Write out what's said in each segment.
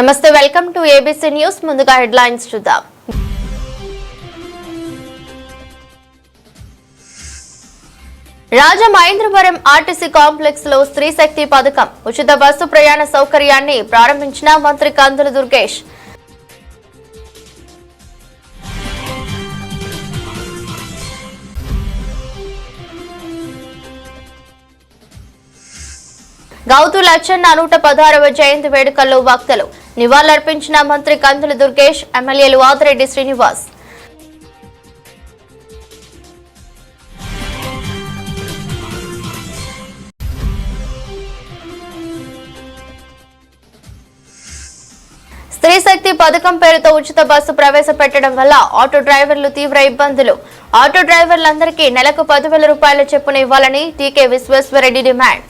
నమస్తే, welcome to ABC news. ముందుగా headlines చూద్దాం. రాజమహేంద్రవరం ఆర్టీసీ కాంప్లెక్స్ లో స్త్రీ శక్తి పథకం ఉచిత బస్సు ప్రయాణ సౌకర్యాన్ని ప్రారంభించిన మంత్రి కందుల దుర్గేష్. గౌతు లచ్చన్న 116వ జయంతి వేడుకల్లో వక్తలు నివాళులర్పించిన మంత్రి కందుల దుర్గేష్, ఎమ్మెల్యేలు ఆదిరెడ్డి శ్రీనివాస్. స్త్రీ శక్తి పథకం పేరుతో ఉచిత బస్సు ప్రవేశపెట్టడం వల్ల ఆటో డ్రైవర్లు తీవ్ర ఇబ్బందులు. ఆటో డ్రైవర్లందరికీ నెలకు 10,000 రూపాయల చొప్పున ఇవ్వాలని టీకే విశ్వేశ్వరరెడ్డి డిమాండ్.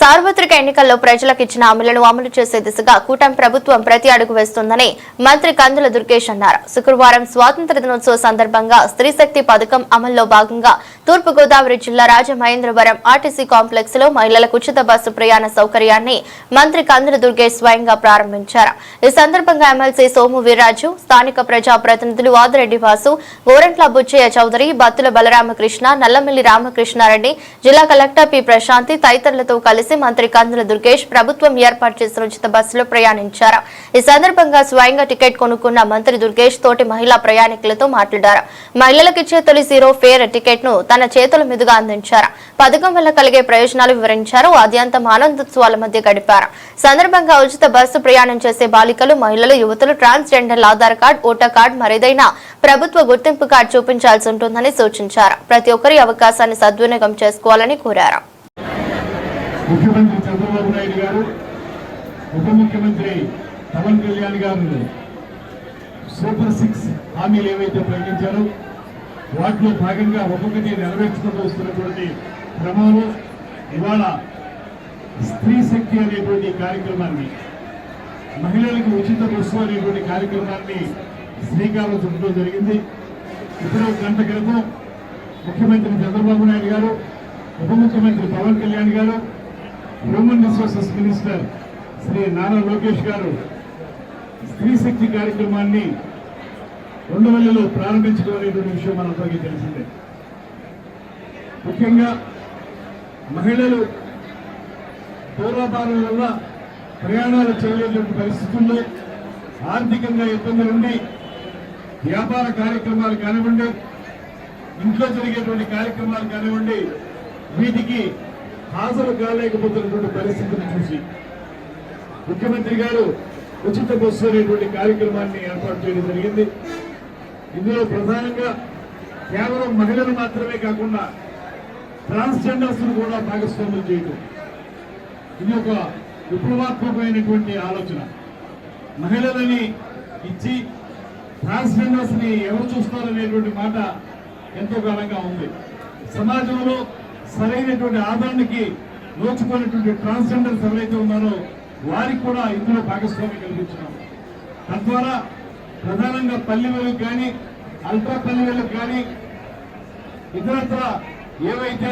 సార్వత్రిక ఎన్నికల్లో ప్రజలకు ఇచ్చిన హామీలను అమలు చేసే దిశగా కూటమి ప్రభుత్వం ప్రతి అడుగు వేస్తోందని మంత్రి కందుల దుర్గేష్ అన్నారు. శుక్రవారం స్వాతంత్ర దినోత్సవ సందర్భంగా స్త్రీ శక్తి పథకం అమల్లో భాగంగా తూర్పుగోదావరి జిల్లా రాజమహేంద్రవరం ఆర్టీసీ కాంప్లెక్స్ లో మహిళలకు ఉచిత బస్సు ప్రయాణ సౌకర్యాన్ని మంత్రి కందుల దుర్గేష్ స్వయంగా ప్రారంభించారు. ఈ సందర్భంగా ఎమ్మెల్సీ సోము వీర్రాజు, స్థానిక ప్రజాప్రతినిధులు ఆదిరెడ్డి వాసు, గోరంట్ల బుచ్చయ్య చౌదరి, బత్తుల బలరామకృష్ణ, నల్లమిల్లి రామకృష్ణారెడ్డి, జిల్లా కలెక్టర్ పి ప్రశాంతి తదితరులతో కలిసి మంత్రి కందుల దుర్గేష్ ప్రభుత్వం ఏర్పాటు చేసిన ఉచిత బస్సులో ప్రయాణించారు. ఈ సందర్భంగా స్వయంగా టికెట్ కొనుక్కున్న మంత్రి దుర్గేష్ తోటి మహిళా ప్రయాణికులతో మాట్లాడారు. మహిళలకు ఇచ్చే తొలి 0 ఫేర్ టికెట్ ను తన చేతుల మీదుగా అందించారు. పథకం వల్ల కలిగే ప్రయోజనాలు వివరించారు. ఆద్యంతం ఆనందోత్సవాల మధ్య గడిపారు. సందర్భంగా ఉచిత బస్సు ప్రయాణం చేసే బాలికలు, మహిళలు, యువతులు ట్రాన్స్జెండర్ల ఆధార్ కార్డు, ఓటర్ కార్డు, మరేదైనా ప్రభుత్వ గుర్తింపు కార్డు చూపించాల్సి ఉంటుందని సూచించారు. ప్రతి ఒక్కరి అవకాశాన్ని సద్వినియోగం చేసుకోవాలని కోరారు. ముఖ్యమంత్రి చంద్రబాబు నాయుడు గారు, ఉప ముఖ్యమంత్రి పవన్ కళ్యాణ్ గారు సూపర్ 6 హామీలు ఏవైతే ప్రకటించారో వాటిలో భాగంగా ఒక్కొక్కటి నెరవేర్చుకుంటూ వస్తున్నటువంటి క్రమంలో ఇవాళ స్త్రీ శక్తి అనేటువంటి కార్యక్రమాన్ని, మహిళలకు ఉచిత బస్సు అనేటువంటి కార్యక్రమాన్ని శ్రీకారం చుట్టడం జరిగింది. ఇప్పుడు 1 గంట క్రితం ముఖ్యమంత్రి చంద్రబాబు నాయుడు గారు, ఉప ముఖ్యమంత్రి Pawan Kalyan garu, human resources minister Shri Nara Lokesh garu Stree శక్తి కార్యక్రమాన్ని 2000లో ప్రారంభించడం అనేటువంటి విషయం మనందరికీ తెలిసిందే. ముఖ్యంగా మహిళలు పూర్వాపారం వల్ల ప్రయాణాలు చేయలేని పరిస్థితుల్లో ఆర్థికంగా ఇబ్బందులు ఉండి వ్యాపార కార్యక్రమాలు కానివ్వండి, ఇంట్లో జరిగేటువంటి కార్యక్రమాలు కానివ్వండి, వీటికి హాజరు కాలేకపోతున్నటువంటి పరిస్థితిని చూసి ముఖ్యమంత్రి గారు ఉచిత బస్సు అనేటువంటి కార్యక్రమాన్ని ఏర్పాటు చేయడం జరిగింది. ఇందులో ప్రధానంగా కేవలం మహిళలు మాత్రమే కాకుండా ట్రాన్స్జెండర్స్ కూడా భాగస్వామ్యం చేయడం, ఇది ఒక విప్లవాత్మకమైనటువంటి ఆలోచన. మహిళలని ఇచ్చి ట్రాన్స్జెండర్స్ ని ఎవరు చూస్తారనేటువంటి మాట ఎంతో కాలంగా ఉంది. సమాజంలో సరైనటువంటి ఆదరణకి నోచుకున్నటువంటి ట్రాన్స్జెండర్స్ ఎవరైతే ఉన్నారో వారికి కూడా ఇందులో భాగస్వామ్యం కల్పించినాం. తద్వారా ప్రధానంగా పల్లెలకు కానీ, అల్ట్రా పల్లెలకు కానీ, ఇతరత్ర ఏవైతే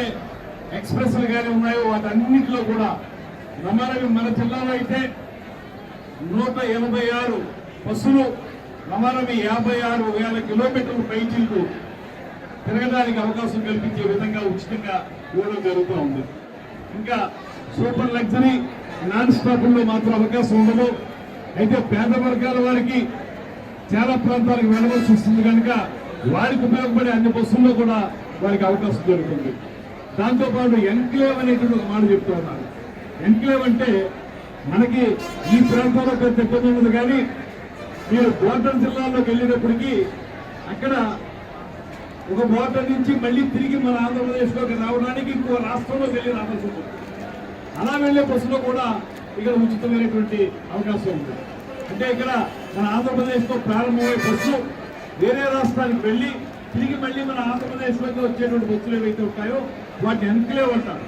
ఎక్స్ప్రెస్లు కానీ ఉన్నాయో వాటన్నింటిలో కూడా రమారవి మన జిల్లాలో అయితే 186 బస్సులు రమారవి 56,000 కిలోమీటర్ల పైచీలకు తిరగడానికి అవకాశం కల్పించే విధంగా ఉచితంగా ఇవ్వడం జరుగుతూ ఉంది. ఇంకా సూపర్ లగ్జరీ నాన్ స్టాపుల్లో మాత్రం అవకాశం ఉండదు. అయితే పేద వర్గాల వారికి చాలా ప్రాంతాలకు వెళ్ళవలసి వస్తుంది కనుక వారికి ఉపయోగపడే అన్ని బస్సుల్లో కూడా వారికి అవకాశం దొరుకుతుంది. దాంతోపాటు ఎన్క్లేవ్ అనేటువంటి ఒక మాట చెప్తూ ఉన్నారు. ఎన్క్లేవ్ అంటే మనకి ఈ ప్రాంతంలో పెద్ద ఇబ్బంది ఉండదు, కానీ మీరు బోర్డర్ జిల్లాల్లోకి వెళ్ళినప్పటికీ అక్కడ ఒక బోర్డర్ నుంచి మళ్ళీ తిరిగి మన ఆంధ్రప్రదేశ్లోకి రావడానికి ఇంకో రాష్ట్రంలోకి వెళ్ళి రావాల్సి ఉంటుంది. అలా వెళ్లే బస్సులో కూడా ఇక్కడ ఉచితమైనటువంటి అవకాశం ఉంది. అంటే ఇక్కడ మన ఆంధ్రప్రదేశ్లో ప్రారంభమయ్యే బస్సు వేరే రాష్ట్రానికి వెళ్ళి తిరిగి మళ్ళీ మన ఆంధ్రప్రదేశ్లోకి వచ్చేటువంటి బస్సులు ఏవైతే ఉంటాయో వాటిని ఎన్క్లేవ్ అంటారు.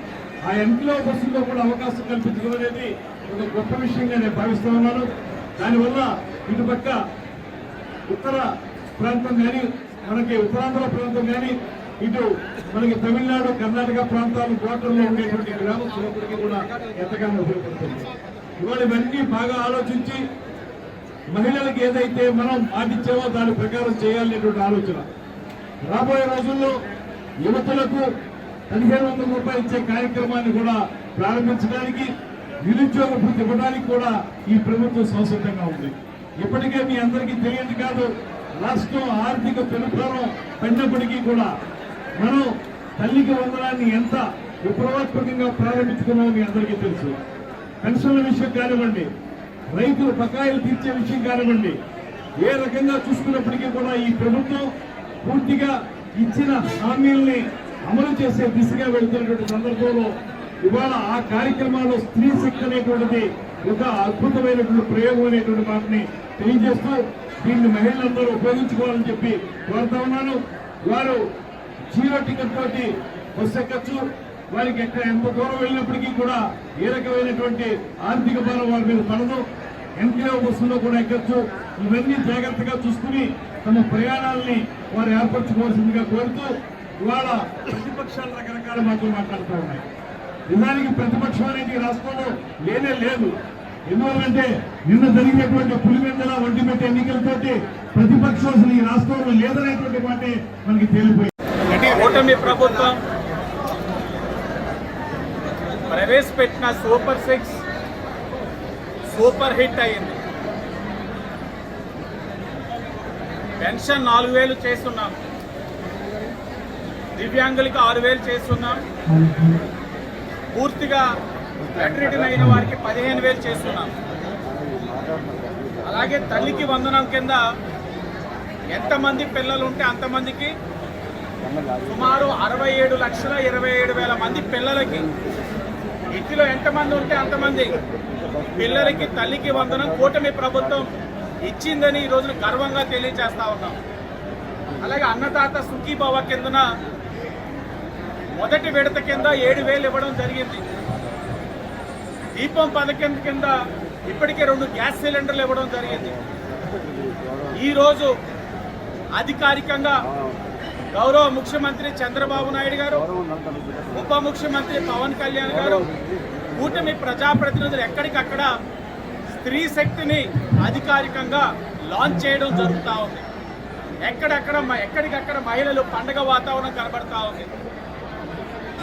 ఆ ఎన్క్లేవ్ బస్సుల్లో కూడా అవకాశం కల్పించడం అనేది ఒక గొప్ప విషయంగా నేను భావిస్తూ ఉన్నాను. దానివల్ల ఇటుపక్క ఉత్తర ప్రాంతం కానీ, మనకి ఉత్తరాంధ్ర ప్రాంతం కానీ, ఇటు మనకి తమిళనాడు కర్ణాటక ప్రాంతాలు బోర్డర్లో ఉండేటువంటి గ్రామస్తులందరికీ కూడా ఎంతగానో ఉపయోగపడుతుంది. ఇవాళ ఇవన్నీ బాగా ఆలోచించి మహిళలకు ఏదైతే మనం పాటించామో దాని ప్రకారం చేయాలనేటువంటి ఆలోచన. రాబోయే రోజుల్లో యువతులకు 1500 రూపాయలు ఇచ్చే కార్యక్రమాన్ని కూడా ప్రారంభించడానికి, నిరుద్యోగ భృతి ఇవ్వడానికి కూడా ఈ ప్రభుత్వం సంసిద్ధంగా ఉంది. ఇప్పటికే మీ అందరికీ తెలియదు కాదు, రాష్ట్రం ఆర్థిక పెనుభారం పడినప్పటికీ కూడా మనం తల్లికి వందనాన్ని ఎంత విప్లవాత్మకంగా ప్రారంభించుకున్నామో మీ అందరికీ తెలుసు. పెన్షన్ల విషయం కానివ్వండి, రైతులు బకాయిలు తీర్చే విషయం కానివ్వండి, ఏ రకంగా చూసుకున్నప్పటికీ కూడా ఈ ప్రభుత్వం పూర్తిగా ఇచ్చిన హామీల్ని అమలు చేసే దిశగా వెళుతున్నటువంటి సందర్భంలో ఇవాళ ఆ కార్యక్రమాల్లో స్త్రీ శక్తి అనేటువంటిది ఒక అద్భుతమైనటువంటి ప్రయోగం అనేటువంటి మాటని తెలియజేస్తూ దీన్ని మహిళలందరూ ఉపయోగించుకోవాలని చెప్పి కోరుతా ఉన్నాను. వారు 0 టికెట్ తోటి బస్సు ఎక్కచ్చు. వారికి ఎక్కడ ఎంత దూరం వెళ్ళినప్పటికీ కూడా ఏ రకమైనటువంటి ఆర్థిక భారం వారి మీద పడదు. ఎన్క్లేవ్ బస్సులో కూడా ఎక్కచ్చు. ఇవన్నీ జాగ్రత్తగా చూసుకుని తమ ప్రయాణాలని వారు ఏర్పరచుకోవాల్సిందిగా కోరుతూ ఇవాళ ప్రతిపక్షాలు రకరకాల మాటలు మాట్లాడుతూ ఉన్నాయి. నిజానికి ప్రతిపక్షం అనేది రాష్ట్రంలో లేనే లేదు. ఎందువల్లంటే నిన్న జరిగినటువంటి పులివెందుల ఒంటిమిట్ట ఎన్నికలతోటి ప్రతిపక్షం అసలు ఈ రాష్ట్రంలో లేదనేటువంటి మాటే మనకి తేలిపోయింది. కూటమి ప్రభుత్వం ప్రవేశపెట్టిన సూపర్ 6 సూపర్ హిట్ అయింది. పెన్షన్ 4000 చేస్తున్నాం, దివ్యాంగులకి 6000 చేస్తున్నాం, పూర్తిగా బెడ్రిడన్ అయిన వారికి 15000 చేస్తున్నాం. అలాగే తల్లికి వందనం కింద ఎంతమంది పిల్లలు ఉంటే అంతమందికి సుమారు 67,27,000 మంది పిల్లలకి, ఇంటిలో ఎంతమంది ఉంటే అంతమంది పిల్లలకి తల్లికి వందనం కూటమి ప్రభుత్వం ఇచ్చిందని ఈ రోజున గర్వంగా తెలియజేస్తా ఉన్నాం. అలాగే అన్నదాత సుఖీభవ కిందన మొదటి విడత కింద 7,000 ఇవ్వడం జరిగింది. దీపం పథకం కింద ఇప్పటికే 2 గ్యాస్ సిలిండర్లు ఇవ్వడం జరిగింది. ఈరోజు అధికారికంగా గౌరవ ముఖ్యమంత్రి చంద్రబాబు నాయుడు గారు, ఉప ముఖ్యమంత్రి పవన్ కళ్యాణ్ గారు, కూటమి ప్రజాప్రతినిధులు ఎక్కడికక్కడ స్త్రీ శక్తిని అధికారికంగా లాంచ్ చేయడం జరుగుతూ ఉంది. ఎక్కడికక్కడ మహిళలు పండగ వాతావరణం కనబడతా ఉంది.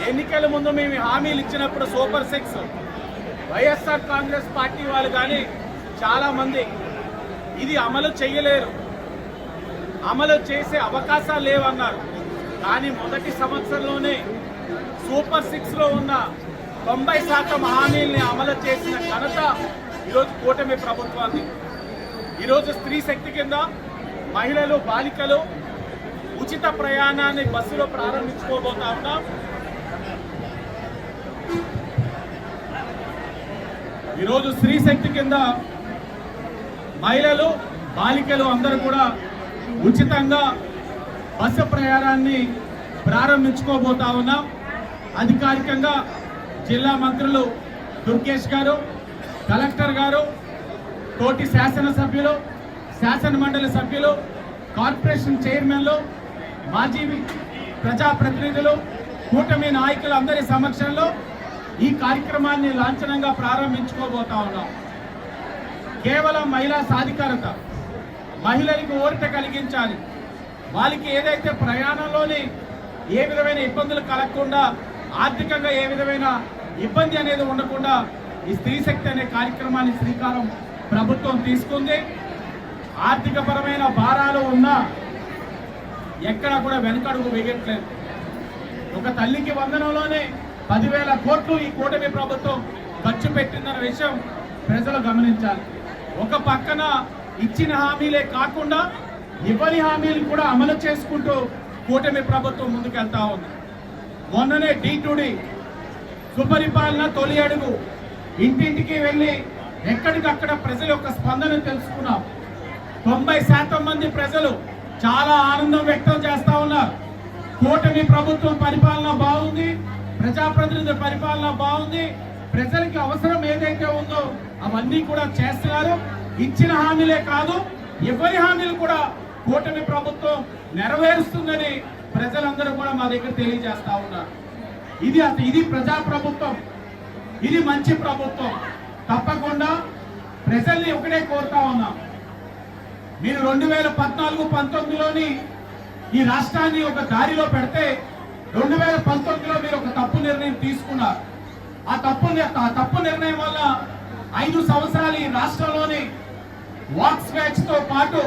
ఎన్నికల ముందు మేము హామీలు ఇచ్చినప్పుడు సూపర్ 6 వైఎస్ఆర్ కాంగ్రెస్ పార్టీ వాళ్ళు కానీ చాలా మంది ఇది అమలు చేయలేరు, అమలు చేసే అవకాశాలు లేవన్నారు. కానీ మొదటి సంవత్సరంలోనే సూపర్ 6లో ఉన్న 90% హామీల్ని అమలు చేసిన ఘనత ఈరోజు కూటమి ప్రభుత్వాన్ని. ఈరోజు స్త్రీ శక్తి కింద మహిళలు, బాలికలు ఉచిత ప్రయాణాన్ని బస్సులో ప్రారంభించుకోబోతా ఉన్నాం. ఈరోజు స్త్రీ శక్తి కింద మహిళలు, బాలికలు అందరూ కూడా ఉచితంగా బస్సు ప్రయాణాన్ని ప్రారంభించుకోబోతా ఉన్నాం. అధికారికంగా జిల్లా మంత్రులు దుర్గేష్ గారు, కలెక్టర్ గారు, తోటి శాసనసభ్యులు, శాసన మండలి సభ్యులు, కార్పొరేషన్ చైర్మన్లు, మాజీ ప్రజాప్రతినిధులు, కూటమి నాయకులు అందరి సమక్షంలో ఈ కార్యక్రమాన్ని లాంఛనంగా ప్రారంభించుకోబోతా ఉన్నాం. కేవలం మహిళా సాధికారత, మహిళలకు ఊరట కలిగించాలి. వాళ్ళకి ఏదైతే ప్రయాణంలోని ఏ విధమైన ఇబ్బందులు కలగకుండా, ఆర్థికంగా ఏ విధమైన ఇబ్బంది అనేది ఉండకుండా ఈ స్త్రీ శక్తి అనే కార్యక్రమాన్ని శ్రీకారం ప్రభుత్వం తీసుకుంది. ఆర్థిక పరమైన భారాలు ఉన్నా ఎక్కడ కూడా వెనకడుగు వేయట్లేదు. ఒక తల్లికి వందనంలోనే 10,000 కోట్లు ఈ కూటమి ప్రభుత్వం ఖర్చు పెట్టిందన్న విషయం ప్రజలు గమనించాలి. ఒక పక్కన ఇచ్చిన హామీలే కాకుండా ఇవ్వని హామీలు కూడా అమలు చేసుకుంటూ కూటమి ప్రభుత్వం ముందుకెళ్తా ఉంది. మొన్ననే D2D సుపరిపాలన తొలి అడుగు ఇంటింటికి వెళ్ళి ఎక్కడికక్కడ ప్రజల యొక్క స్పందన తెలుసుకున్నాం. 90% మంది ప్రజలు చాలా ఆనందం వ్యక్తం చేస్తా ఉన్నారు. కూటమి ప్రభుత్వం పరిపాలన బాగుంది, ప్రజాప్రతినిధుల పరిపాలన బాగుంది, ప్రజలకి అవసరం ఏదైతే ఉందో అవన్నీ కూడా చేస్తున్నారు. ఇచ్చిన హామీలే కాదు, ఇవ్వని హామీలు కూడా కూటమి ప్రభుత్వం నెరవేరుస్తుందని ప్రజలందరూ కూడా మా దగ్గర తెలియజేస్తా ఉన్నారు. ఇది ప్రజాప్రభుత్వం, ఇది మంచి ప్రభుత్వం. తప్పకుండా ప్రజల్ని ఒకటే కోరుతా ఉన్నాం, మీరు 2014-19లోని ఈ రాష్ట్రాన్ని ఒక దారిలో పెడితే 2019లో మీరు ఒక తప్పు నిర్ణయం తీసుకున్నారు. ఆ తప్పు నిర్ణయం వల్ల 5 సంవత్సరాలు ఈ రాష్ట్రంలోని వాక్ స్వేచ్ఛ తో పాటు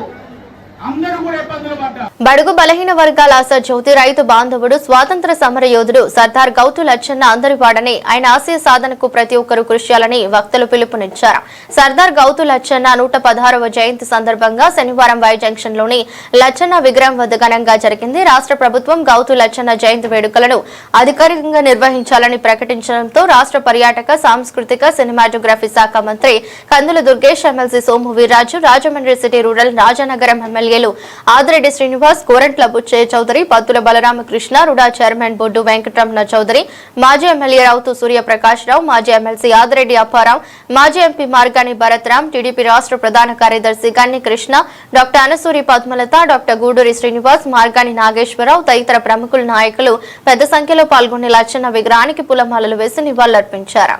అందరూ కూడా ఇబ్బందులు పడ్డారు. బడుగు బలహీన వర్గాల ఆశ జ్యోతి, రైతు బాంధవుడు, స్వాతంత్ర సమర యోధుడు సర్దార్ గౌతు లచ్చన్న అందరి వాడని, ఆయన ఆశయ సాధనకు ప్రతి ఒక్కరూ కృషి చేయాలని వక్తలు పిలుపునిచ్చారు. సర్దార్ గౌతు లచ్చన్న 116వ జయంతి సందర్భంగా శనివారం వై జంక్షన్ లోని లచ్చన్న విగ్రహం వద్ద ఘనంగా జరిగింది. రాష్ట్ర ప్రభుత్వం గౌతు లచ్చన్న జయంతి వేడుకలను అధికారికంగా నిర్వహించాలని ప్రకటించడంతో రాష్ట్ర పర్యాటక, సాంస్కృతిక, సినిమాటోగ్రఫీ శాఖ మంత్రి Kandula Durgesh, MLC Somu Veerraju, Rajahmundry city rural Rajanagaram ఎమ్మెల్యేలు ఆదిరెడ్డి శ్రీనివాస్, కోరంట్ల బుచ్చయ్య చౌదరి, పత్తుల బలరామకృష్ణ, రుడా చైర్మన్ బొడ్డు వెంకటరమణ చౌదరి, మాజీ ఎమ్మెల్యే రావుతు సూర్యప్రకాష్ రావు, మాజీ ఎమ్మెల్సీ ఆదిరెడ్డి అప్పారావు, మాజీ ఎంపీ మార్గాని భరత్రామ్, టీడీపీ రాష్ట్ర ప్రధాన కార్యదర్శి గన్ని కృష్ణ, డాక్టర్ అనసూరి పద్మలత, డాక్టర్ గూడూరి శ్రీనివాస్, మార్గాని నాగేశ్వరరావు తదితర ప్రముఖుల నాయకులు పెద్ద సంఖ్యలో పాల్గొని లచ్చన్న విగ్రహానికి పూలమాలలు వేసి నివాళులర్పించారు.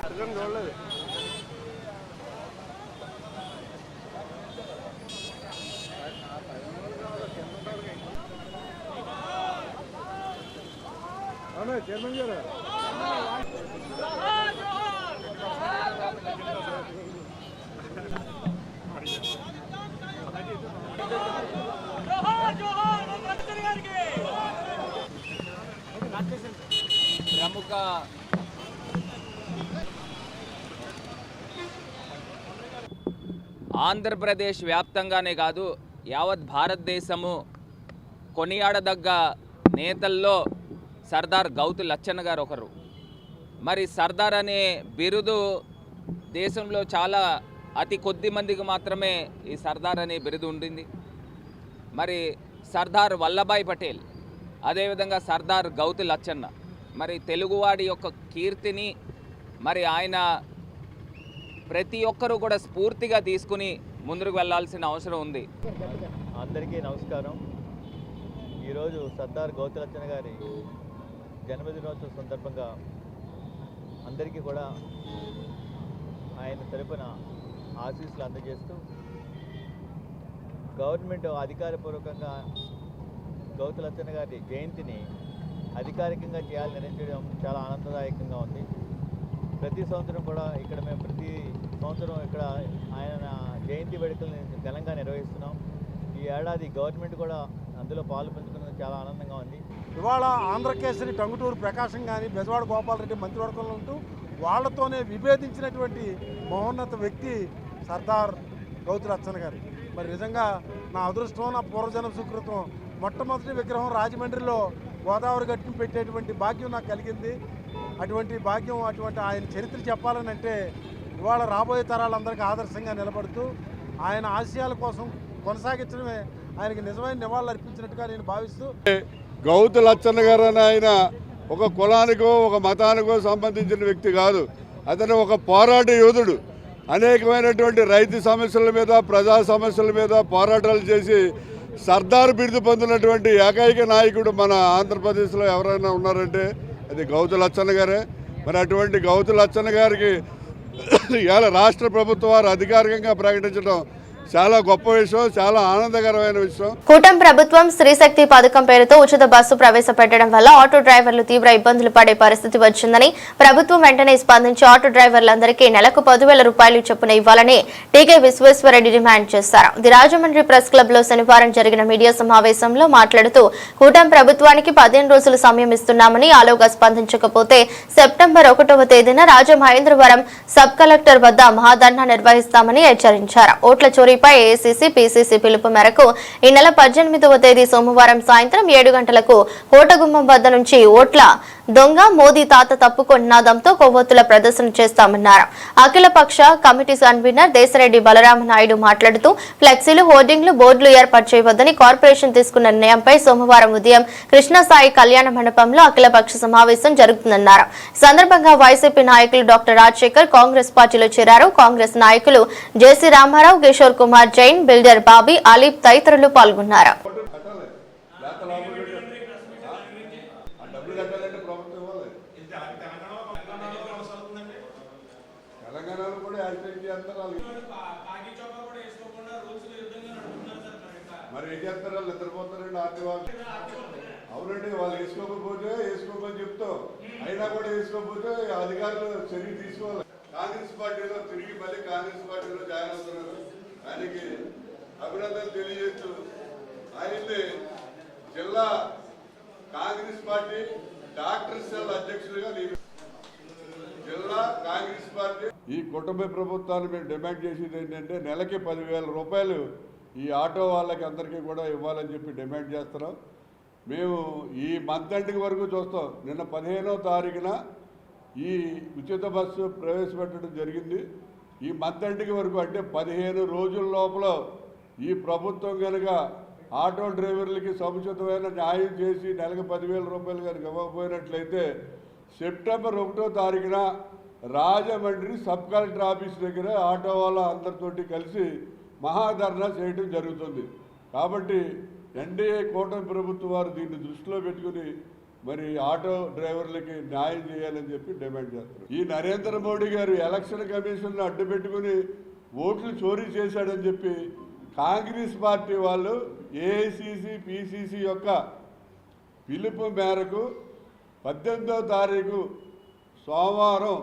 ప్రముఖ ఆంధ్రప్రదేశ్ వ్యాప్తంగానే కాదు, యావత్ భారతదేశము కొనియాడదగ్గ నేతల్లో సర్దార్ గౌతు లచ్చన్న గారు ఒకరు. మరి సర్దార్ అనే బిరుదు దేశంలో చాలా అతి కొద్ది మందికి మాత్రమే ఈ సర్దార్ అనే బిరుదు ఉండింది. మరి సర్దార్ వల్లభాయ్ పటేల్, అదేవిధంగా సర్దార్ గౌతు లచ్చన్న, మరి తెలుగువాడి యొక్క కీర్తిని మరి ఆయన ప్రతి ఒక్కరూ కూడా స్ఫూర్తిగా తీసుకుని ముందుకు వెళ్ళాల్సిన అవసరం ఉంది. అందరికీ నమస్కారం. ఈరోజు సర్దార్ గౌతు లచ్చన్న గారి జన్మదినోత్సవం సందర్భంగా అందరికీ కూడా ఆయన తరపున ఆశీస్సులు అందజేస్తూ గవర్నమెంట్ అధికారపూర్వకంగా గౌతు లచ్చన్న గారి జయంతిని అధికారికంగా చేయాలని నిర్ణయించడం చాలా ఆనందదాయకంగా ఉంది. ప్రతి సంవత్సరం కూడా ఇక్కడ మేము ప్రతి సంవత్సరం ఇక్కడ ఆయన జయంతి వేడుకలను ఘనంగా నిర్వహిస్తున్నాం. ఈ ఏడాది గవర్నమెంట్ కూడా అందులో పాలు పంచుకున్నది చాలా ఆనందంగా ఉంది. ఇవాళ ఆంధ్రకేసరి టంగుటూరు ప్రకాశం కానీ బెజవాడ గోపాలరెడ్డి మంత్రివర్గంలో ఉంటూ వాళ్లతోనే విభేదించినటువంటి మహోన్నత వ్యక్తి సర్దార్ గౌతు లచ్చన్న గారు. మరి నిజంగా నా అదృష్టం, నా పూర్వజన్మ సుకృతం. మొట్టమొదటి విగ్రహం రాజమండ్రిలో గోదావరి గట్టును పెట్టేటువంటి భాగ్యం నాకు కలిగింది. అటువంటి భాగ్యం, అటువంటి ఆయన చరిత్ర చెప్పాలని అంటే ఇవాళ రాబోయే తరాలందరికీ ఆదర్శంగా నిలబడుతూ ఆయన ఆశయాల కోసం కొనసాగించడమే ఆయనకి నిజమైన నివాళులు అర్పించినట్టుగా నేను భావిస్తూ, గౌతు లచ్చన్న గారు అని ఆయన ఒక కులానికో ఒక మతానికో సంబంధించిన వ్యక్తి కాదు. అతను ఒక పోరాట యోధుడు. అనేకమైనటువంటి రైతు సమస్యల మీద, ప్రజా సమస్యల మీద పోరాటాలు చేసి సర్దార్ బిరుదు పొందినటువంటి ఏకైక నాయకుడు మన ఆంధ్రప్రదేశ్లో ఎవరైనా ఉన్నారంటే అది గౌతు లచ్చన్న గారే. మరి అటువంటి గౌతు లచ్చన్న గారికి ఇవాళ రాష్ట్ర ప్రభుత్వం వారు అధికారికంగా ప్రకటించడం చాలా గొప్ప విషయం, చాలా ఆనందకరమైన విషయం. కూటమి ప్రభుత్వం స్త్రీశక్తి పథకం పేరుతో ఉచిత బస్సు ప్రవేశపెట్టడం వల్ల ఆటో డ్రైవర్లు తీవ్ర ఇబ్బందులు పడే పరిస్థితి వచ్చిందని ప్రభుత్వం వెంటనే స్పందించి ఆటో డ్రైవర్లందరికీ నెలకు 10,000 రూపాయలు చొప్పున ఇవ్వాలని టీకే విశ్వేశ్వరరెడ్డి డిమాండ్ చేశారు. ది రాజమండ్రి ప్రెస్ క్లబ్ లో శనివారం జరిగిన మీడియా సమావేశంలో మాట్లాడుతూ కూటమి ప్రభుత్వానికి 15 రోజులు సమయం ఇస్తున్నామని, ఆలోగా స్పందించకపోతే సెప్టెంబర్ 1వ తేదీన రాజమహేంద్రవరం సబ్ కలెక్టర్ వద్ద మహాధర్నా నిర్వహిస్తామని హెచ్చరించారు. ఓట్ల చోరీ ఏఐసీసీ పీసీసీ పిలుపు మేరకు ఈ నెల 18వ తేదీ సోమవారం సాయంత్రం 7 గంటలకు కోటగుమ్మం వద్ద నుంచి ఓట్ల దొంగ మోదీ తాత తప్పుకో నినాదంతో కొవ్వొత్తుల ప్రదర్శన చేస్తామన్నారు. అఖిలపక్ష కమిటీ కన్వీనర్ దేశరెడ్డి బలరామనాయుడు మాట్లాడుతూ ఫ్లెక్సీలు, హోర్డింగ్లు, బోర్డులు ఏర్పాటు చేయవద్దని కార్పొరేషన్ తీసుకున్న నిర్ణయంపై సోమవారం ఉదయం కృష్ణసాయి కళ్యాణ మండపంలో అఖిలపక్ష సమావేశం జరుగుతుందన్నారు. సందర్భంగా వైసీపీ నాయకులు డాక్టర్ రాజశేఖర్ కాంగ్రెస్ పార్టీలో చేరారు. కాంగ్రెస్ నాయకులు జేసీ రామారావు, కిషోర్ కుమార్ జైన్, బిల్డర్ బాబీ, అలీప్ తదితరులు పాల్గొన్నారు. తెలంగాణలో కూడా యాక్సిడెంట్ చేస్తారు వాళ్ళు. మరి ఏం చేస్తారు వాళ్ళు? నిద్రపోతారండి ఆర్టీ వాళ్ళు. అవునండి, వాళ్ళు వేసుకోకపోతే చెప్తాం, అయినా కూడా వేసుకోకపోతే అధికారులు చర్య తీసుకోవాలి. కాంగ్రెస్ పార్టీలో తిరిగి మళ్ళీ కాంగ్రెస్ పార్టీలో జాయిన్ అవుతున్నారు. ఆయనకి అభినందనలు తెలియజేస్తూ ఆయన్ని జిల్లా కాంగ్రెస్ పార్టీ డాక్టర్ సెల్ అధ్యక్షులుగా జిల్లా కాంగ్రెస్ పార్టీ. ఈ కుటుంబ ప్రభుత్వాన్ని మేము డిమాండ్ చేసేది ఏంటంటే నెలకి 10,000 రూపాయలు ఈ ఆటో వాళ్ళకి అందరికీ కూడా ఇవ్వాలని చెప్పి డిమాండ్ చేస్తున్నాం. మేము ఈ మంత్ ఎండింగ్ వరకు చూస్తాం. నిన్న 15వ తారీఖున ఈ ఉచిత బస్సు ప్రవేశపెట్టడం జరిగింది. ఈ మంత్ ఎండింగ్ వరకు అంటే 15 రోజుల లోపల ఈ ప్రభుత్వం కనుక ఆటో డ్రైవర్లకి సముచితమైన న్యాయం చేసి నెలకు 10,000 రూపాయలు కనుక ఇవ్వకపోయినట్లయితే సెప్టెంబర్ 1వ తారీఖున రాజమండ్రి సబ్ కలెక్టర్ ఆఫీస్ దగ్గర ఆటో వాళ్ళ అందరితోటి కలిసి మహాధర్నా చేయడం జరుగుతుంది. కాబట్టి ఎన్డీఏ కూటమి ప్రభుత్వం వారు దీన్ని దృష్టిలో పెట్టుకుని మరి ఆటో డ్రైవర్లకి న్యాయం చేయాలని చెప్పి డిమాండ్ చేస్తారు. ఈ నరేంద్ర మోడీ గారు ఎలక్షన్ కమిషన్ను అడ్డుపెట్టుకుని ఓట్లు చోరీ చేశాడని చెప్పి కాంగ్రెస్ పార్టీ వాళ్ళు ఏఐసిసి పిసిసి యొక్క పిలుపు మేరకు 18వ తారీఖు సోమవారం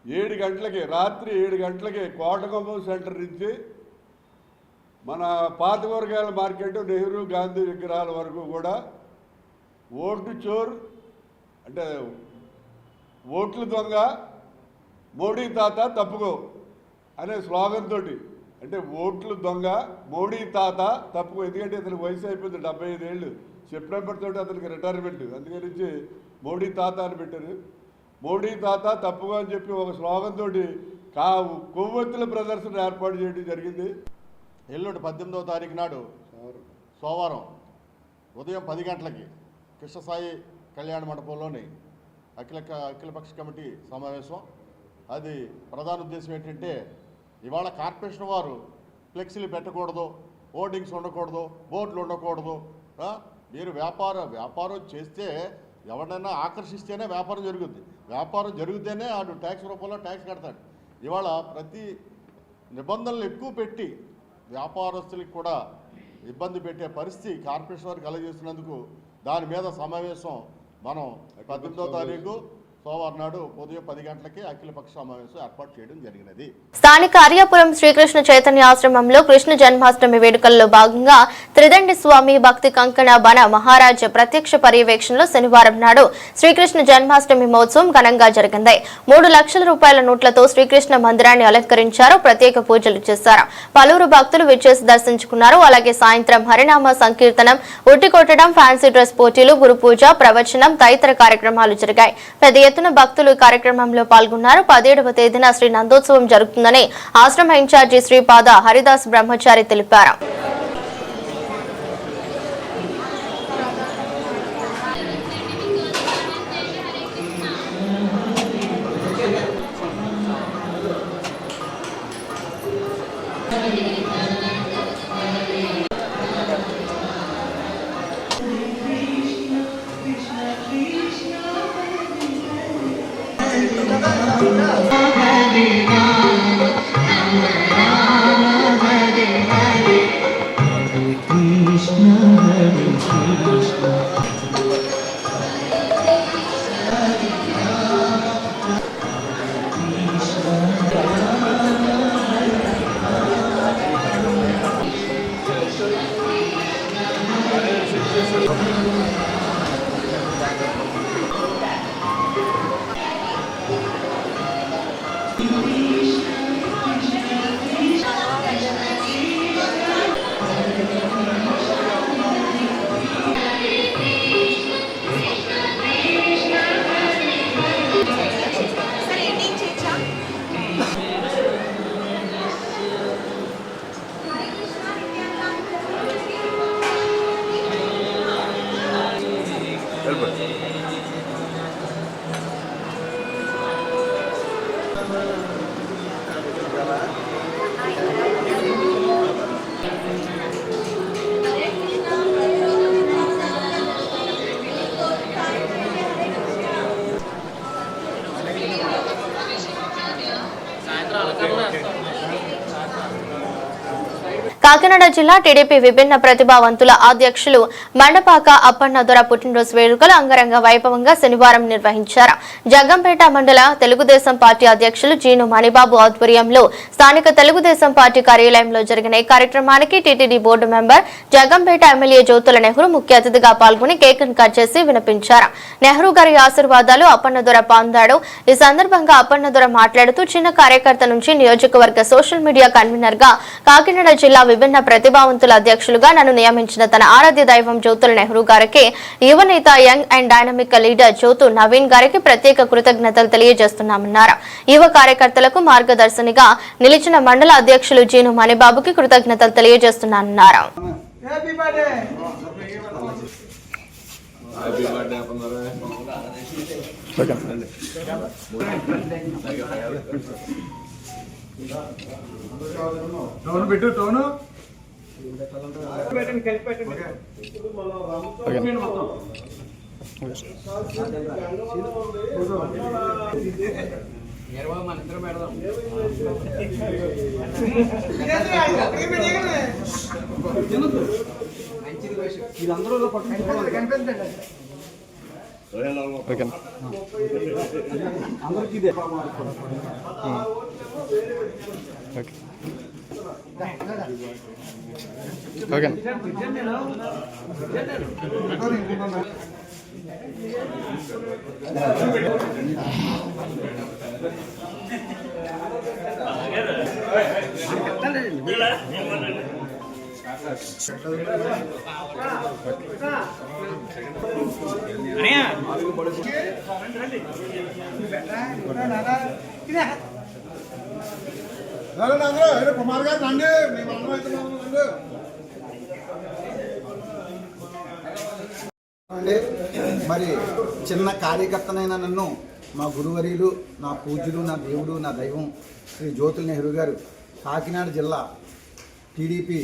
7 గంటలకి రాత్రి 7 గంటలకి కోటకొంపం సెంటర్ నుంచి మన పాత కూరగాయల మార్కెట్ నెహ్రూ గాంధీ విగ్రహాల వరకు కూడా ఓటు చోర్ అంటే ఓట్లు దొంగ మోడీ తాత తప్పుకో అనే స్లోగన్ తోటి, అంటే ఓట్లు దొంగ మోడీ తాత తప్పుకో. ఎందుకంటే అతనికి వయసు అయిపోయింది 75 ఏళ్ళు. సెప్టెంబర్ తోటి అతనికి రిటైర్మెంట్, అందుకని మోడీ తాత అని పెట్టారు. మోడీ తాత తప్పుకో అని చెప్పి ఒక స్లోగన్ తోటి కొవ్వొత్తుల ప్రదర్శన ఏర్పాటు చేయడం జరిగింది. ఎల్లుండి 18వ తారీఖు నాడు సోమవారం ఉదయం 10 గంటలకి కృష్ణసాయి కళ్యాణ మండపంలోని అఖిలపక్ష కమిటీ సమావేశం. అది ప్రధాన ఉద్దేశం ఏంటంటే ఇవాళ కార్పొరేషన్ వారు ఫ్లెక్సీలు పెట్టకూడదు, హోర్డింగ్స్ ఉండకూడదు, బోర్డులు ఉండకూడదు. మీరు వ్యాపారం చేస్తే ఎవరినైనా ఆకర్షిస్తేనే వ్యాపారం జరుగుద్ది. వ్యాపారం జరిగితేనే వాడు ట్యాక్స్ రూపంలో ట్యాక్స్ కడతాడు. ఇవాళ ప్రతి నిబంధనలు ఎక్కువ పెట్టి వ్యాపారస్తులకు కూడా ఇబ్బంది పెట్టే పరిస్థితి కార్పొరేషన్ వారికి కలగజేస్తున్నందుకు దాని మీద సమావేశం మనం 18వ తారీఖు సోమవారం నాడు ఉదయం 10 గంటలకి అఖిలపక్ష సమావేశం ఏర్పాటు చేయడం జరిగినది. స్థానిక అర్యాపురం శ్రీకృష్ణ చైతన్య ఆశ్రమంలో కృష్ణ జన్మాష్టమి వేడుకల్లో భాగంగా త్రిదండి స్వామి భక్తి కంకణ బన మహారాజ్ ప్రత్యక్ష పర్యవేక్షణలో శనివారం నాడు శ్రీకృష్ణ జన్మాష్టమి మహోత్సవం ఘనంగా జరిగింది. 3 లక్షల రూపాయల నోట్లతో శ్రీకృష్ణ మందిరాన్ని అలంకరించారు, ప్రత్యేక పూజలు చేశారు. పలువురు భక్తులు విచ్చేసి దర్శించుకున్నారు. అలాగే సాయంత్రం హరినామ సంకీర్తనం, ఉట్టి కొట్టడం, ఫ్యాన్సీ డ్రెస్ పోటీలు, గురు పూజ, ప్రవచనం తదితర కార్యక్రమాలు జరిగాయి. పెద్ద ఎత్తున భక్తులు కార్యక్రమంలో పాల్గొన్నారు. 17వ తేదీన శ్రీ నందోత్సవం జరుగుతుందని ఆశ్రమ ఇన్ఛార్జి శ్రీపాద హరిదాస్ బ్రహ్మచారి తెలిపారు. కాకినాడ జిల్లా టీడీపీ విభిన్న ప్రతిభావంతుల అధ్యక్షులు మండపాక అప్పన్నదొర పుట్టినరోజు వేడుకలు అంగరంగ వైభవంగా శనివారం నిర్వహించారు. జగ్గంపేట మండల తెలుగుదేశం పార్టీ అధ్యక్షులు జీను మణిబాబు ఆధ్వర్యంలో స్థానిక తెలుగుదేశం పార్టీ కార్యాలయంలో జరిగిన ఈ కార్యక్రమానికి TTD board member Jaggampeta MLA Jyothula Nehru ముఖ్య అతిథిగా పాల్గొని కేక్ కట్ చేసి వినిపించారు. నెహ్రూ గారి ఆశీర్వాదాలు అప్పన్నదొర పొందాడు. ఈ సందర్భంగా అప్పన్నదొర మాట్లాడుతూ చిన్న కార్యకర్త నుంచి నియోజకవర్గ సోషల్ మీడియా కన్వీనర్ గా కాకినాడ జిల్లా విభిన్న ప్రతిభావంతుల అధ్యక్షులుగా నన్ను నియమించిన తన ఆరాధ్య దైవం జ్యోతుల నెహ్రూ గారికి, యువనేత యంగ్ అండ్ డైనమిక్ లీడర్ జ్యోతు నవీన్ గారికి ప్రత్యేక కృతజ్ఞతలు తెలియజేస్తున్నామన్నారు. యువ కార్యకర్తలకు మార్గదర్శనిగా నిలిచిన మండల అధ్యక్షులు జీను మణిబాబుకి కృతజ్ఞతలు తెలియజేస్తున్నామన్నారు. కుమార్ గారు రండి. మరి చిన్న కార్యకర్తనైన నన్ను మా గురువర్యులు, నా పూజ్యులు, నా దేవుడు, నా దైవం శ్రీ జ్యోతుల నెహ్రూ గారు కాకినాడ జిల్లా టీడీపీ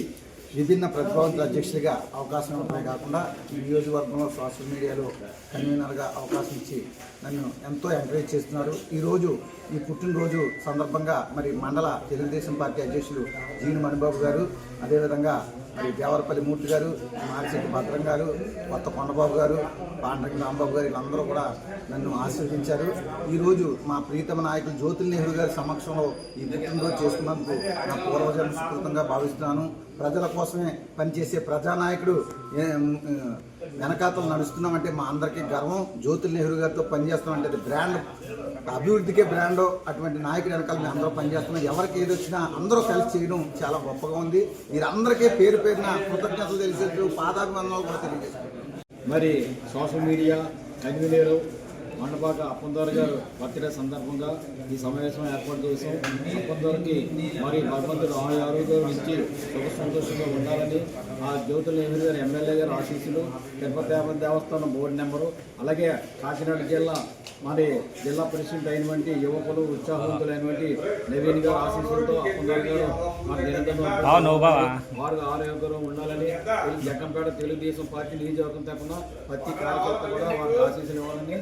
విభిన్న ప్రతిభావంతుల అధ్యక్షులుగా అవకాశం ఇవ్వడమే కాకుండా ఈ నియోజకవర్గంలో సోషల్ మీడియాలో కన్వీనర్గా అవకాశం ఇచ్చి నన్ను ఎంతో ఎంకరేజ్ చేస్తున్నారు. ఈరోజు ఈ పుట్టినరోజు సందర్భంగా మరి మండల తెలుగుదేశం పార్టీ అధ్యక్షులు జీను మణిబాబు గారు, అదేవిధంగా మరి దేవరపల్లి మూర్తి గారు, మారిశెట్టి భద్రం గారు, కొత్త కొండబాబు గారు, పాండ్రంగి రాంబాబు గారు వీళ్ళందరూ కూడా నన్ను ఆశీర్వదించారు. ఈరోజు మా ప్రీతమ నాయకులు జ్యోతుల నెహ్రూ గారి సమక్షంలో ఈ పుట్టినరోజు చేసుకున్నందుకు నా పూర్వజన్మ సుకృతంగా భావిస్తున్నాను. ప్రజల కోసమే పనిచేసే ప్రజానాయకుడు వెనకాతలు నడుస్తున్నామంటే మా అందరికీ గర్వం. జ్యోతుల నెహ్రూ గారితో పనిచేస్తున్నామంటే అది బ్రాండ్, అభివృద్ధికే బ్రాండ్. అటువంటి నాయకుడు వెనకాల మేము అందరూ పనిచేస్తున్నాం. ఎవరికి ఏది వచ్చినా అందరూ కలిసి చేయడం చాలా గొప్పగా ఉంది. మీరందరికీ పేరు పేరున కృతజ్ఞతలు తెలిసేట్టు పాదాభివందనాలు కూడా తెలియజేస్తున్నారు. మరి సోషల్ మీడియా కన్వీనర్ మండపాక అప్పందోర గారు బర్త్డే సందర్భంగా ఈ సమావేశం ఏర్పాటు చేశాం. అప్పందోరకి మరి భగవంతుడు ఆరోగ్యం నుంచి సుఖ సంతోషంగా ఉండాలని ఆ జ్యోతుల నెహ్రూ గారు ఎమ్మెల్యే గారు ఆశీస్సులు, తిరుపతి దేవస్థానం బోర్డు నెంబరు, అలాగే కాకినాడ జిల్లా మరి జిల్లా ప్రెసిడెంట్ అయినటువంటి యువకులు ఉత్సాహవంతులైనటువంటి నవీన్ గారు ఆశీస్సులతో అప్పందోర గారు మాకు నిరంతరం వారు ఆరోగ్యంగా ఉండాలని జగ్గంపేట తెలుగుదేశం పార్టీ నియోజకవర్గం తరఫున ప్రతి కార్యకర్త కూడా వారికి ఆశీస్సులు ఇవ్వాలని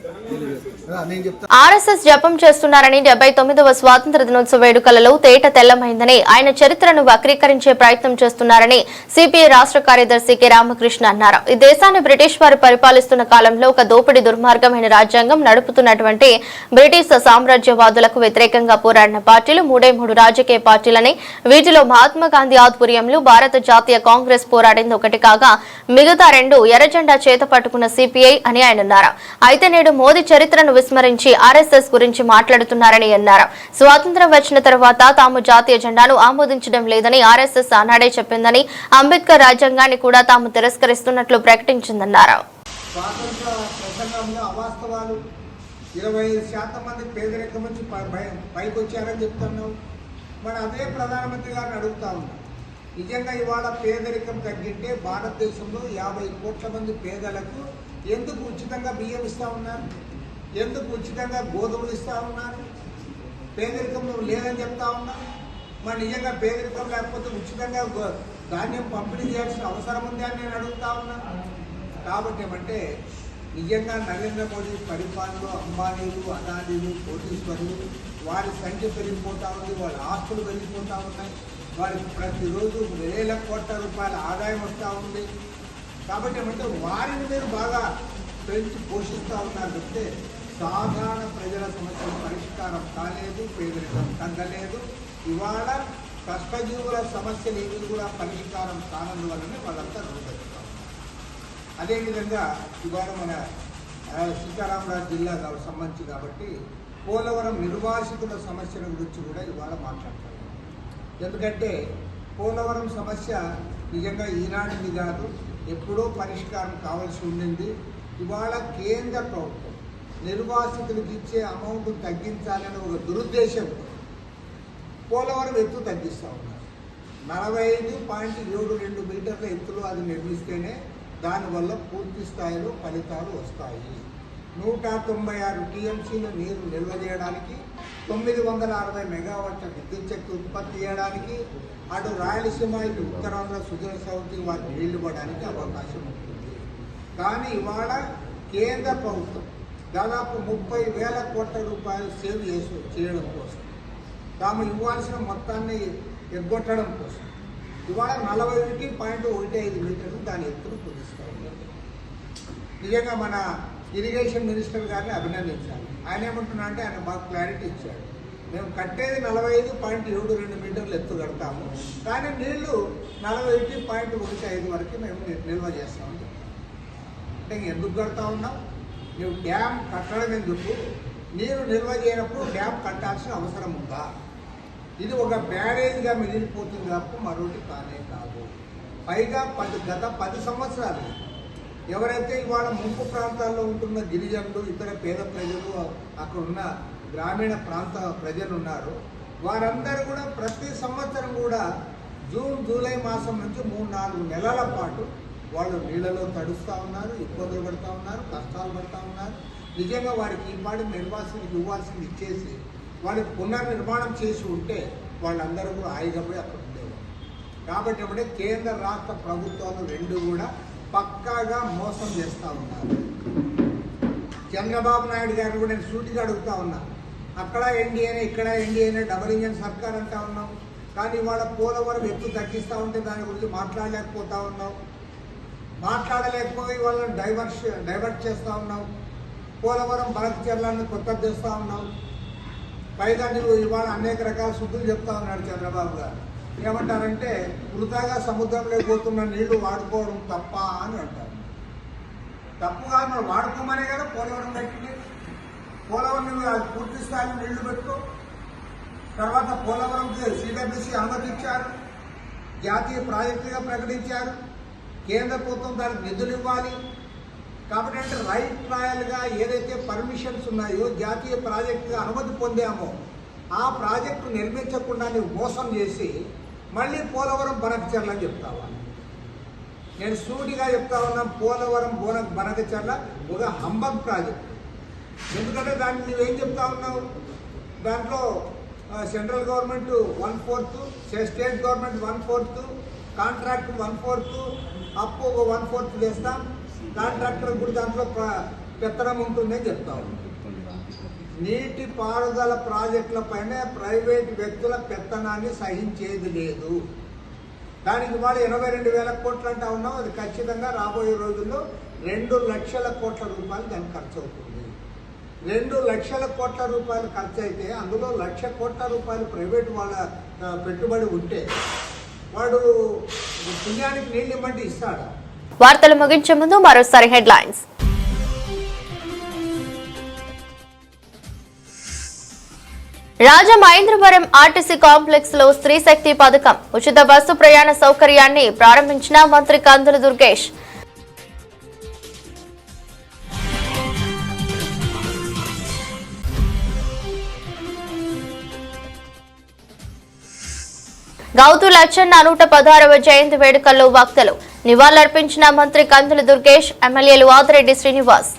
ఆర్ఎస్ఎస్ జపం చేస్తున్నారని 79వ స్వాతంత్ర దినోత్సవ వేడుకలలో తేట తెల్లమైందని, ఆయన చరిత్రను వక్రీకరించే ప్రయత్నం చేస్తున్నారని సిపిఐ రాష్ట్ర కార్యదర్శి కె రామకృష్ణ అన్నారు. ఈ దేశాన్ని బ్రిటిష్ వారు పరిపాలిస్తున్న కాలంలో ఒక దోపిడీ దుర్మార్గమైన రాజ్యాంగం నడుపుతున్నటువంటి బ్రిటిష్ సామ్రాజ్యవాదులకు వ్యతిరేకంగా పోరాడిన పార్టీలు 3 రాజకీయ పార్టీలని, వీటిలో మహాత్మా గాంధీ ఆధ్వర్యంలో భారత జాతీయ కాంగ్రెస్ పోరాడింది ఒకటి కాగా మిగతా 2 ఎర్రజెండా చేత పట్టుకున్న సిపిఐ అని ఆయన అన్నారు. అయితే నేడు మోదీ చరిత్రను విస్మరించి ఆర్ఎస్ఎస్ గురించి మాట్లాడుతున్నారని అన్నారు. స్వాతంత్ర్యం వచ్చిన తర్వాత తాము జాతీయ జెండాను ఆమోదించడం లేదని ఆర్ఎస్ఎస్ ఆనాడే చెప్పిందని, అంబేద్కర్ రాజ్యాంగాన్ని కూడా తాము తిరస్కరిస్తున్నట్లు ప్రకటించిందన్నారు. 25% మంది పేదరికం నుంచి పైకి వచ్చారని చెప్తున్నావు. మరి అదే ప్రధానమంత్రి గారిని అడుగుతా ఉన్నాం, నిజంగా ఇవాళ పేదరికం తగ్గింటే భారతదేశంలో 50 కోట్ల మంది పేదలకు ఎందుకు ఉచితంగా బియ్యం ఇస్తూ ఉన్నారు? ఎందుకు ఉచితంగా గోధుమలు ఇస్తూ ఉన్నారు? పేదరికం లేదని చెప్తా ఉన్నారు. మరి నిజంగా పేదరికం లేకపోతే ఉచితంగా ధాన్యం పంపిణీ చేయాల్సిన అవసరం ఉంది అని నేను అడుగుతా ఉన్నాను. కాబట్టి ఏమంటే నిజంగా నరేంద్ర మోడీ పరిపాలనలో అంబానీలు, అదానీలు, కోటీశ్వరులు వారి సంఖ్య పెరిగిపోతూ ఉంది, వాళ్ళ ఆస్తులు పెరిగిపోతూ ఉన్నాయి, వారికి ప్రతిరోజు వేల కోట్ల రూపాయల ఆదాయం వస్తూ ఉంది. కాబట్టి ఏమంటే వారిని మీరు బాగా పెంచి పోషిస్తూ ఉన్నారు చెప్తే సాధారణ ప్రజల సమస్యల పరిష్కారం కాలేదు, పేదరికం తగ్గలేదు. ఇవాళ కష్టజీవుల సమస్యలు ఏవి కూడా పరిష్కారం కానందువల్లనే వాళ్ళంతా రోడ్డెక్కుతారు. అదేవిధంగా ఇవాళ మన సీతారామరాజు జిల్లా సంబంధించి కాబట్టి పోలవరం నిర్వాసితుల సమస్యల గురించి కూడా ఇవాళ మాట్లాడతారు. ఎందుకంటే పోలవరం సమస్య నిజంగా ఈనాటిది కాదు, ఎప్పుడో పరిష్కారం కావాల్సి ఉండింది. ఇవాళ కేంద్ర ప్రభుత్వం నిర్వాసితులకు ఇచ్చే అమౌంట్ తగ్గించాలని ఒక దురుద్దేశంతో పోలవరం ఎత్తు తగ్గిస్తూ ఉన్నారు. 45.72 మీటర్ల ఎత్తులో అది నిర్మిస్తేనే దానివల్ల పూర్తి స్థాయిలో ఫలితాలు వస్తాయి. 196 టీఎంసీల నీరు నిల్వ చేయడానికి, 960 మెగావాట్ల విద్యుత్ శక్తి ఉత్పత్తి చేయడానికి, అటు రాయలసీమ ఇటు ఉత్తరాంధ్ర సుజల సౌతి వారికి నీళ్లు ఇవ్వడానికి అవకాశం ఉంటుంది. కానీ ఇవాళ కేంద్ర ప్రభుత్వం దాదాపు 30,000 కోట్ల రూపాయలు సేవ్ చేయడం కోసం, తాము ఇవ్వాల్సిన మొత్తాన్ని ఎగ్గొట్టడం కోసం ఇవాళ 41.15 మీటర్లు దాని ఎత్తును కుదిస్తూ ఉన్నారు. నిజంగా మన ఇరిగేషన్ మినిస్టర్ గారిని అభినందించాలి. ఆయన ఏమంటున్నా అంటే ఆయన బాగా క్లారిటీ ఇచ్చాడు. మేము కట్టేది 45.72 మీటర్లు ఎత్తు కడతాము, కానీ నీళ్లు 41.15 వరకు మేము నిల్వ చేస్తామని చెప్పాము. అంటే ఎందుకు కడతా ఉన్నాం? నువ్వు డ్యామ్ కట్టడం ఎందుకు? నీరు నిల్వ చేయనప్పుడు డ్యామ్ కట్టాల్సిన అవసరం ఉందా? ఇది ఒక బ్యారేజ్గా మిగిలిపోతుంది తప్ప మరొకటి కానే కాదు. పైగా గత 10 సంవత్సరాలు ఎవరైతే ఇవాళ ముంపు ప్రాంతాల్లో ఉంటున్న గిరిజనులు, ఇతర పేద ప్రజలు, అక్కడ ఉన్న గ్రామీణ ప్రాంత ప్రజలు ఉన్నారు, వారందరూ కూడా ప్రతి సంవత్సరం కూడా జూన్ జూలై మాసం నుంచి 3-4 నెలల పాటు వాళ్ళు నీళ్ళలో తడుస్తూ ఉన్నారు, ఇబ్బందులు పడుతూ ఉన్నారు, కష్టాలు పడుతూ ఉన్నారు. నిజంగా వారికి ఈ పాటి నిర్వాసితులకు ఇవ్వాల్సింది ఇచ్చేసి వాళ్ళకి పునర్నిర్మాణం చేసి ఉంటే వాళ్ళందరూ కూడా హాయిగా పోయి అక్కడ ఉండేవారు. కాబట్టి అప్పుడే కేంద్ర రాష్ట్ర ప్రభుత్వాలు రెండు కూడా పక్కాగా మోసం చేస్తూ ఉన్నారు. చంద్రబాబు నాయుడు గారిని కూడా నేను సూటిగా అడుగుతా ఉన్నా, అక్కడ ఎన్డీఏనే ఇక్కడ ఎన్డీఏనే డబుల్ ఇంజన్ సర్కార్ అంటా ఉన్నాం, కానీ ఇవాళ పోలవరం ఎత్తు తగ్గిస్తూ ఉంటే దాని గురించి మాట్లాడలేకపోతా ఉన్నాం. మాట్లాడలేకపోయి వాళ్ళని డైవర్ట్ చేస్తూ ఉన్నాం. పోలవరం బలక్ చర్లాన్ని కొత్తది చేస్తూ ఉన్నాం. పైగా నువ్వు ఇవాళ అనేక రకాల శుద్ధులు చెప్తా ఉన్నాడు చంద్రబాబు గారు. ఏమంటారంటే వృధాగా సముద్రంలో పోతున్న నీళ్లు వాడుకోవడం తప్ప అని అంటారు. తప్పు కాదు, మనం వాడుకోమనే కదా పోలవరం కట్టింది. పోలవరం నువ్వు పూర్తి స్థాయిలో నీళ్లు పెట్టుకో. తర్వాత పోలవరంకి సిడబ్ల్యూసీ అనుమతించారు, జాతీయ ప్రాజెక్టుగా ప్రకటించారు, కేంద్ర ప్రభుత్వం దానికి నిధులు ఇవ్వాలి. కాబట్టి అంటే రైట్ ట్రయల్గా ఏదైతే పర్మిషన్స్ ఉన్నాయో జాతీయ ప్రాజెక్టుగా అనుమతి పొందామో ఆ ప్రాజెక్టు నిర్మించకుండా నువ్వు మోసం చేసి మళ్ళీ పోలవరం బనకచర్ల అని చెప్తావా? నేను సూటిగా చెప్తా ఉన్నా, పోలవరం బనకచర్ల ఒక హంబగ్ ప్రాజెక్ట్. ఎందుకంటే దాన్ని నువ్వేం చెప్తా ఉన్నావు? దాంట్లో central government 1/4, state government 1/4, contract 1/4, అప్పు 1/4 చేస్తాం, కాంట్రాక్టర్ కూడా దాంట్లో పెత్తనం ఉంటుందని చెప్తా ఉన్నాం. నీటి పారుదల ప్రాజెక్టుల పైన ప్రైవేట్ వ్యక్తుల పెత్తనాన్ని సహించేది లేదు. దానికి వాళ్ళు 82,000 కోట్లు అంటా ఉన్నాం. అది ఖచ్చితంగా రాబోయే రోజుల్లో 2 లక్షల కోట్ల రూపాయలు దానికి ఖర్చు అవుతుంది. 2 లక్షల కోట్ల రూపాయలు ఖర్చు అయితే అందులో 1,00,000 కోట్ల రూపాయలు ప్రైవేట్ వాళ్ళ పెట్టుబడి ఉంటే వాడు పుణ్యానికి నీళ్ళు ఇవ్వమంటే ఇస్తాడా? వార్తలు ముగించే ముందు మరోసారి హెడ్లైన్స్. రాజమహేంద్రవరం ఆర్టీసీ కాంప్లెక్స్ లో స్త్రీ శక్తి పథకం ఉచిత బస్సు ప్రయాణ సౌకర్యాన్ని ప్రారంభించిన మంత్రి కందుల దుర్గేష్. గౌతు లచ్చన్న 116వ జయంతి వేడుకల్లో వక్తలు నివాళులర్పించిన మంత్రి కందుల దుర్గేష్, ఎమ్మెల్యేలు ఆదిరెడ్డి శ్రీనివాస్.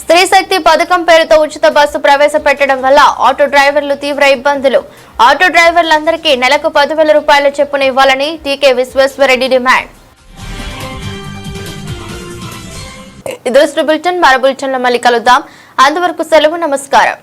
స్త్రీ శక్తి పథకం పేరుతో ఉచిత బస్సు ప్రవేశపెట్టడం వల్ల ఆటో డ్రైవర్లు తీవ్ర ఇబ్బందులు. ఆటో డ్రైవర్లందరికీ నెలకు 10,000 రూపాయల చొప్పున ఇవ్వాలని టీకే విశ్వేశ్వరరెడ్డి డిమాండ్. ఇది బులెటిన్. మరో బులెటిన్లో మళ్ళీ కలుద్దాం. అంతవరకు సెలవు. నమస్కారం.